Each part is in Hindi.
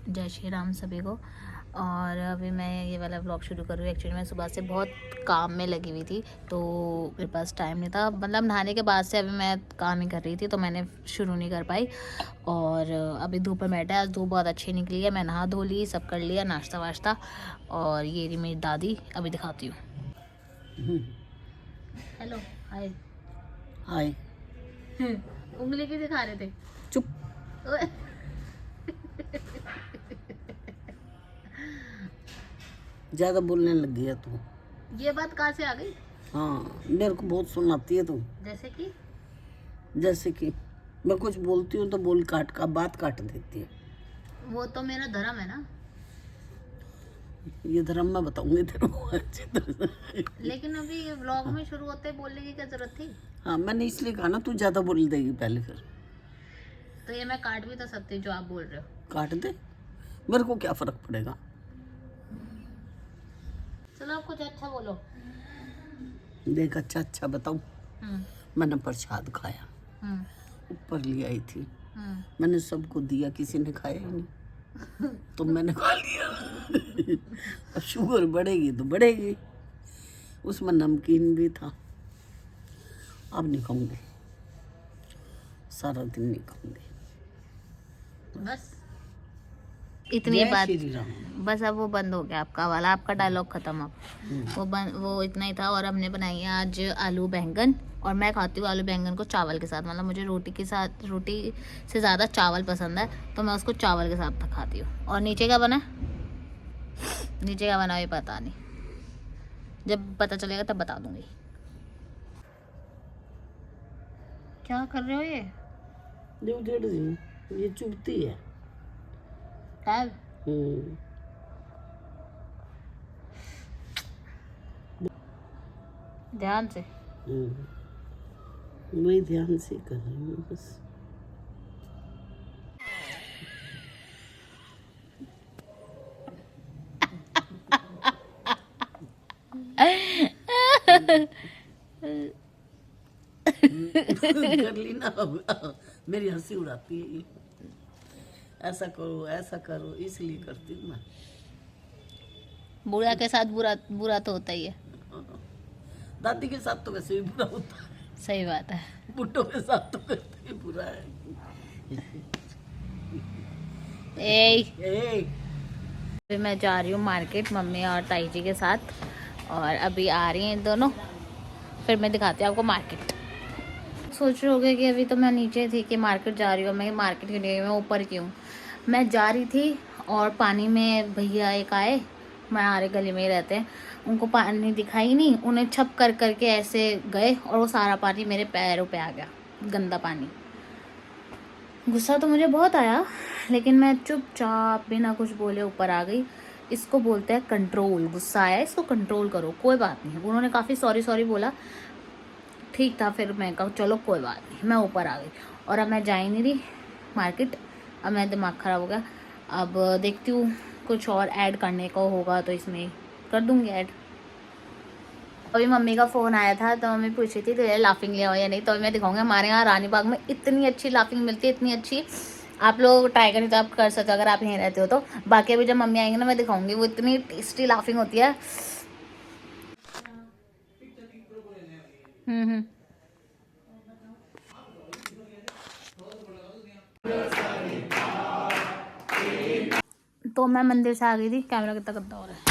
जय श्री राम सभी को। और अभी मैं ये वाला व्लॉग शुरू कर रही हूँ। एक्चुअली मैं सुबह से बहुत काम में लगी हुई थी तो मेरे पास टाइम नहीं था, मतलब नहाने के बाद से अभी मैं काम ही कर रही थी तो मैंने शुरू नहीं कर पाई। और अभी धूप में बैठा है, आज धूप बहुत अच्छी निकली है। मैं नहा धो ली, सब कर लिया, नाश्ता वाश्ता। और ये रही मेरी दादी, अभी दिखाती हूँ। हेलो, हाय हाय। उंगली की दिखा रहे थे। चुप। ज्यादा बोलने लग गया तू। ये बात कहाँ से आ गई? हाँ, मेरे को बहुत सुनाती है तू। जैसे कि मैं कुछ बोलती हूँ तो बोल काट का बात काट देती है। वो तो मेरा धर्म है ना। ये धर्म मैं बताऊंगी तेरे को अच्छी तरह से। लेकिन अभी व्लॉग में शुरू होते बोलने की क्या जरूरत थी? हाँ, मैंने इसलिए कहा ना, तू ज्यादा बोल देगी पहले, फिर तो ये मैं काट भी तो सकती जो आप बोल रहे हो। काट दे, मेरे को क्या फर्क पड़ेगा। चलो आप कुछ अच्छा बोलो। देख, अच्छा बताऊं। मैंने प्रसाद खाया, ऊपर ले आई थी, मैंने सबको दिया, किसी ने खाया ही नहीं तो मैंने खा लिया। अब शुगर बढ़ेगी तो बढ़ेगी, उसमें नमकीन भी था। अब नहीं खाऊंगी, सारा दिन नहीं खाऊंगी। बस इतनी बात, श्री राम। बस अब वो बंद हो गया आपका वाला, आपका डायलॉग खत्म। अब वो इतना ही था। और हमने बनाई है आज आलू बैंगन, और मैं खाती हूँ आलू बैंगन को चावल के साथ, मतलब मुझे रोटी के साथ, रोटी से ज़्यादा चावल पसंद है तो मैं उसको चावल के साथ खाती हूँ। और नीचे क्या बना, नीचे क्या बना ये पता नहीं, जब पता चलेगा तब बता दूंगी। क्या कर रहे हो ये चुभती है। ध्यान से। मैं ध्यान से कर रही हूँ बस। कर ली ना, मेरी हंसी उड़ाती है ये। ऐसा करो इसलिए करती हूँ मैं। बुरा के साथ बुरा बुरा तो होता ही है। दादी के साथ तो वैसे भी बुरा होता है। सही बात है। बुढ़ों के साथ तो वैसे ही बुरा है। अभी मैं जा रही हूँ मार्केट मम्मी और ताई जी के साथ, और अभी आ रही हैं दोनों, फिर मैं दिखाती हूँ आपको मार्केट। सोच रहे होगे कि अभी तो मैं नीचे थी कि मार्केट जा रही हूँ, मैं मार्केट के लिए मैं ऊपर क्यों। मैं जा रही थी और पानी में भैया एक आए, हमारे गली में ही रहते हैं, उनको पानी दिखाई नहीं, उन्हें छप कर करके ऐसे गए और वो सारा पानी मेरे पैरों पे आ गया, गंदा पानी। गुस्सा तो मुझे बहुत आया, लेकिन मैं चुपचाप बिना कुछ बोले ऊपर आ गई। इसको बोलते हैं कंट्रोल। गुस्सा आया, इसको कंट्रोल करो, कोई बात नहीं। उन्होंने काफ़ी सॉरी बोला, ठीक था। फिर मैं कहा चलो कोई बात नहीं, मैं ऊपर आ गई। और अब मैं जा ही नहीं रही मार्केट, अब मेरा दिमाग ख़राब हो गया। अब देखती हूँ कुछ और ऐड करने को होगा तो इसमें कर दूँगी ऐड। अभी मम्मी का फ़ोन आया था तो मम्मी पूछ रही थी तो ये लाफिंग ले आओ या नहीं, तो अभी मैं दिखाऊंगी। हमारे यहाँ रानी बाग में इतनी अच्छी लाफिंग मिलती है, इतनी अच्छी, आप लोग ट्राई करें तो आप कर सकते हो अगर आप यहीं रहते हो तो। बाकी अभी जब मम्मी आएंगे ना मैं दिखाऊंगी, वो इतनी टेस्टी लाफिंग होती है। तो मैं मंदिर से आ गई थी, कैमरा कितना गंदा हो रहा है।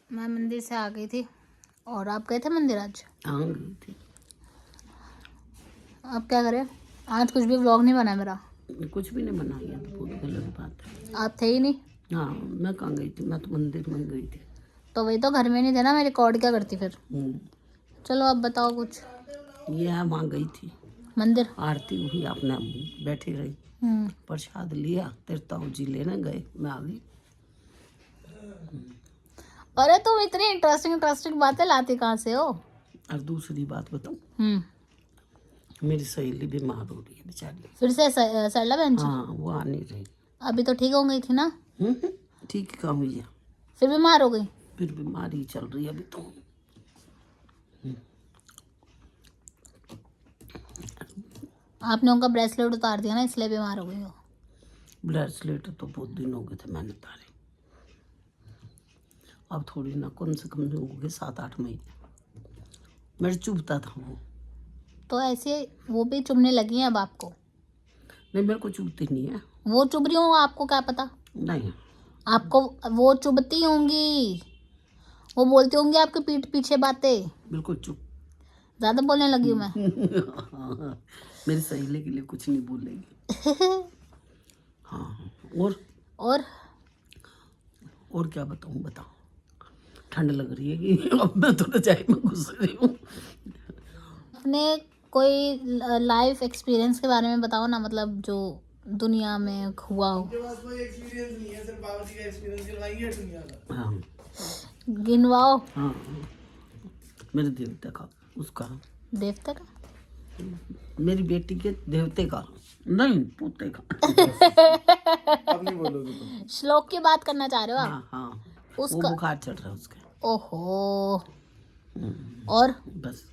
मैं मंदिर से आ गई थी, और आप गए थे मंदिर आज? हाँ, गई थी। आप क्या करें, आज कुछ भी व्लॉग नहीं बना मेरा। कुछ भी नहीं बनाई है तो बहुत गलत बात है। आप थे ही नहीं। हाँ, मैं कहाँ गई थी, मैं तो मंदिर में गई थी। तो वही तो, घर में नहीं थे ना, मैं रिकॉर्ड क्या करती फिर। चलो अब बताओ कुछ। ये है, वहाँ गई थी मंदिर, आरती हुई, अपने बैठी रही, प्रसाद लिया, तेरे ताऊ जी लेने गए, मैं आ गई। अरे तुम इतनी इंटरेस्टिंग बातें लाती कहाँ से हो? और दूसरी बात बताऊँ, मेरी सहेली बीमार हो रही है बेचारी। फिर से सरला बहन जी? हाँ, वो आ नहीं रही। अभी तो ठीक हो गई थी ना? ठीक कहाँ हुई है, फिर बीमार हो गई? फिर बीमारी चल रही है अभी तो। आपने उनका ब्रेसलेट उतार दिया ना, इसलिए बीमार हो गई हो। ब्रेसलेट तो बहुत दिन हो गए थे मैंने तारे, अब थोड़ी ना, कम से कम हो गए 7-8 महीने। मेरे चुभता था वो। तो ऐसे वो भी चुभने लगी हैं अब आपको? नहीं, मेरे को चुभती नहीं है। वो चुभ रही हूँ, आपको क्या पता? नहीं, आपको वो चुभती होंगी, वो बोलती होंगी आपके पीठ पीछे बातें। बिल्कुल चुप। ज्यादा बोलने लगी हूँ मैं? हाँ, मेरी सहेली के लिए कुछ नहीं बोलेगी। हाँ, और और क्या बताऊँ, बताओ। ठंड लग रही है कि अब मैं तो रजाई में घुस रही हूँ। अपने कोई लाइफ एक्सपीरियंस के बारे में बताओ ना, मतलब जो दुनिया में हुआ हो। मेरे पास कोई एक्सपीरियंस नहीं है, सिर्फ बाबा जी का एक्सपीरियंस गिनवाइए दुनिया का। हाँ गिनवाओ। हाँ, मेरे देवता का, उसका, देवता का? मेरी बेटी के देवते का, नहीं पोते का। अब नहीं बोलोगे तुम। श्लोक की बात करना चाह रहे हो आप? हाँ हाँ, उसका वो बुखार चढ़ रहा है उसके। ओहो। और बस।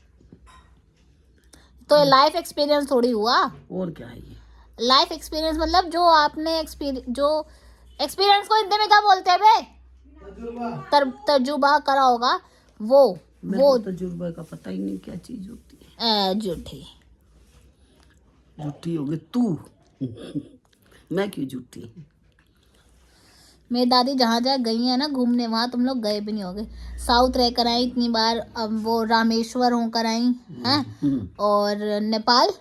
तो लाइफ एक्सपीरियंस थोड़ी हुआ। और क्या है ये? लाइफ एक्सपीरियंस मतलब जो आपने जो एक्सपीरियंस को हिंदी में क्या बोलते हैं बे? तजुर्बा करा होगा वो। मेरे को तजुर्बे का पता ही नहीं क्या चीज होती है। झूठी। झूठी होगी तू। मैं क्यों झूठी? मेरी दादी जहाँ जहाँ गई है ना घूमने, वहाँ तुम लोग गए भी नहीं होगे। साउथ रह कर आई इतनी बार, अब वो रामेश्वर होकर आई हैं, और नेपाल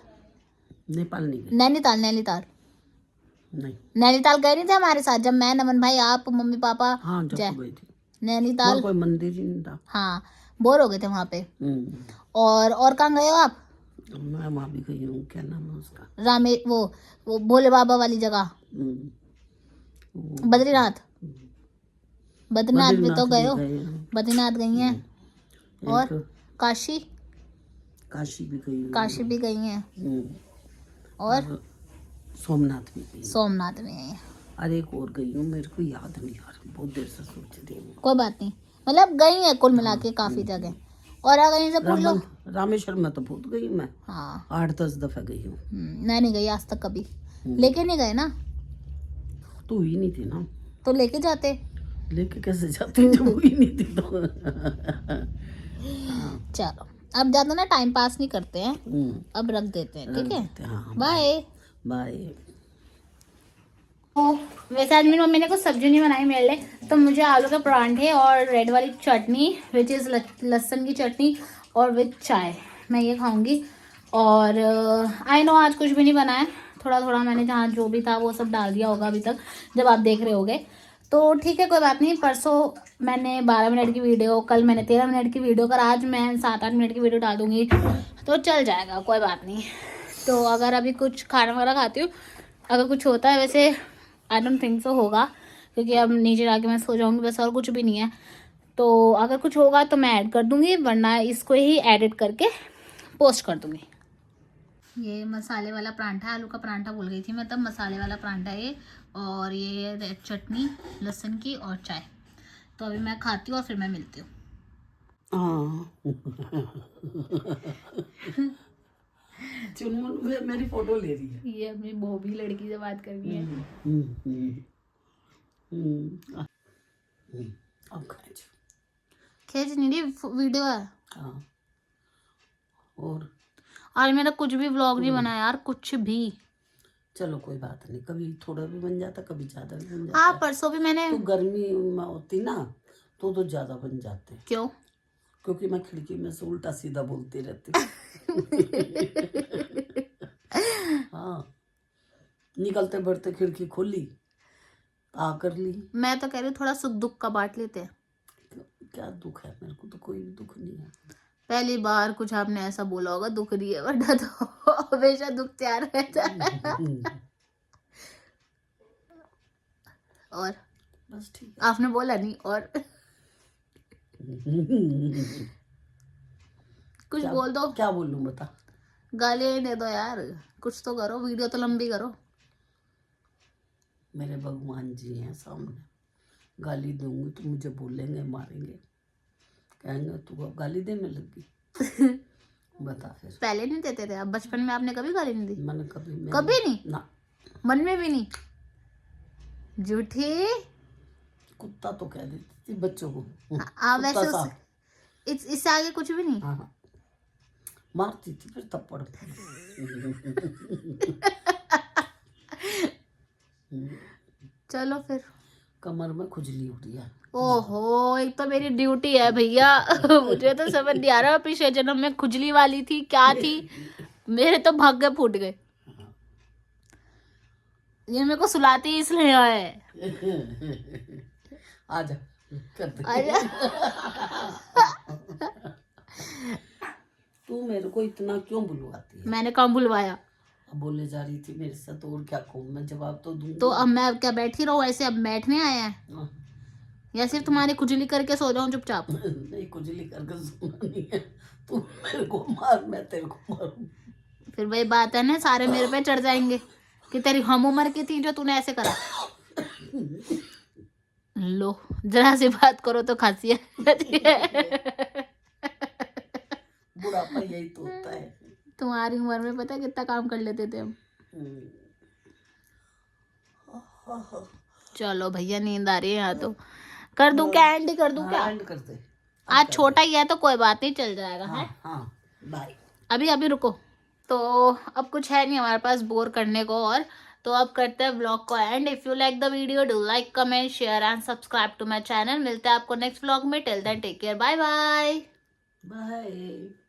नेपाल नहीं गई। नैनीताल नहीं। नैनीताल गए नहीं थे हमारे साथ, जब मैं, नमन भाई, आप, मम्मी पापा हाँ, जब जय तो गई थी। नैनीताल। वहाँ कोई मंदिर ही नहीं था। हाँ, बोर हो गए थे वहाँ पे। और कहाँ गए हो आप? मैं वहाँ भी गई हूँ, क्या नाम है उसका? वो भोले बाबा वाली जगह, बद्रीनाथ। बद्रीनाथ भी तो गए हो? बद्रीनाथ गई हैं। और काशी भी गई हूँ। काशी भी गई हैं। और सोमनाथ भी गई हूँ। सोमनाथ में गई हैं। अरे एक और गई हूँ, मेरे को याद नहीं आ रहा, बहुत देर से सोच रही हूँ। कोई बात नहीं, मतलब गई है कुल मिला के काफी जगह। और कहीं से पूछ लो। रामेश्वर में तो बहुत गई हूँ मैं। हाँ, 8-10 दफा गई हूँ। मैं नहीं गई आज तक कभी। लेके नहीं गए ना? तू ही नहीं थी ना। तो लेके जाते। लेके कैसे जाती जब वो ही नहीं थी तो। चलो, अब ज्यादा ना टाइम पास नहीं करते हैं, अब रख देते हैं, ठीक है? हाँ, बाय बाय। वैसे आज मेरी मम्मी ने कुछ सब्जी नहीं बनाई मेरे लिए, तो मुझे आलू के परांठे और रेड वाली चटनी, विच इज़ लहसुन की चटनी, और विद चाय, मैं ये खाऊंगी। और आई नो आज कुछ भी नहीं बना है, थोड़ा थोड़ा मैंने जहाँ जो भी था वो सब डाल दिया होगा अभी तक जब आप देख रहे होगे, तो ठीक है, कोई बात नहीं। परसों मैंने 12 मिनट की वीडियो, कल मैंने 13 मिनट की वीडियो, कर आज मैं 7-8 मिनट की वीडियो डाल दूँगी तो चल जाएगा, कोई बात नहीं। तो अगर अभी कुछ खाना वगैरह खाती हूँ, अगर कुछ होता है, वैसे आई डोंट थिंक सो होगा, क्योंकि अब नीचे जाके मैं सो जाऊंगी बस, और कुछ भी नहीं है। तो अगर कुछ होगा तो मैं ऐड कर दूंगी, वरना इसको ही एडिट करके पोस्ट कर दूंगी। ये मसाले वाला परांठा, आलू का परांठा भूल गई थी मैं तब, मसाले वाला परांठा ये, और ये रेड चटनी लहसुन की और चाय। तो अभी मैं खाती हूँ और फिर मैं मिलती हूँ। चुनमुन मेरी फोटो ले रही है। ये अपनी बॉबी लड़की से बात कर रही है। अब खींच। खींच नहीं रही, वीडियो है। हाँ। और आज मेरा कुछ भी व्लॉग नहीं बना यार, कुछ भी। चलो कोई बात नहीं, कभी थोड़ा भी बन जाता, कभी ज्यादा भी बन जाता। हाँ, परसों भी मैंने। तो गर्मी में होती ना तो ज्यादा बन जाते। क्यों? क्योंकि मैं खिड़की में से उल्टा सीधा बोलती रहती। हाँ, निकलते बढ़ते खिड़की खोली, आ कर ली। मैं तो कह रही हूँ थोड़ा सुख दुख का बांट लेते हैं। क्या दुख है? मेरे को तो कोई दुख नहीं है। पहली बार कुछ आपने ऐसा बोला होगा दुख रही है, वरना तो हमेशा दुख तैयार रहता है। और बस ठीक आपने बोला नहीं और। कुछ बोल दो। क्या बोलूं बता? गाली दे दो यार, कुछ तो करो, वीडियो तो लंबी करो। मेरे भगवान जी हैं सामने, गाली दूंगी तो मुझे बोलेंगे, मारेंगे, कहेंगे तू अब गाली देने लगी। बता फिर। पहले नहीं देते थे, अब बचपन में आपने कभी गाली नहीं दी? मैंने कभी नहीं? ना, मन में भी नहीं? झूठी। कुत्ता तो कह देती थी बच्चों को। वैसे कुत्ता सा। इससे आगे कुछ भी नहीं। हाँ, मारती थी फिर थप्पड़। चलो फिर। कमर में खुजली उठी है। ओहो, एक तो मेरी ड्यूटी है भैया। मुझे तो समझ नहीं आ रहा पिछले जन्म में खुजली वाली थी क्या थी। मेरे तो भाग्य फूट गए। ये मेरे को सुलाती ही इसलिए है। आजा कर दे। आजा। तू मेरे को इतना क्यों बुलवाती है? मैंने कहाँ बुलवाया? अब बोले जा रही थी मेरे साथ, और क्या कहूँ मैं, जवाब तो दूंगी। तो अब मैं क्या बैठी रहूं ऐसे? अब बैठने आया है हाँ। या सिर्फ तुम्हारी खुजली करके सो जाऊं चुपचाप? नहीं, खुजली करके सोना नहीं है। तू मेरे को मार, मैं तेरे को मारूं। फिर वही बात है ना, सारे मेरे पे चढ़ जाएंगे कि तेरी हम उम्र की थी जो तूने ऐसे करा। लो, जरा सी बात करो तो खांसी आ जाती है। बुढ़ापा यही तो होता है। तुम्हारी उम्र में पता है कितना काम कर लेते थे हम। चलो भैया, नींद आ रही है यहाँ तो। कर दूं क्या? एंड कर दूं क्या? एंड कर दे। आज छोटा ही है तो कोई बात नहीं, चल जाएगा। है हाँ, बाय। अभी अभी रुको। तो अब कुछ है नहीं हमारे पास बोर करने को, और तो अब करते हैं व्लॉग को end. If you like the video, do like, comment, share and subscribe to my channel. मिलते हैं आपको नेक्स्ट व्लॉग में। Till then take care, bye bye. Bye.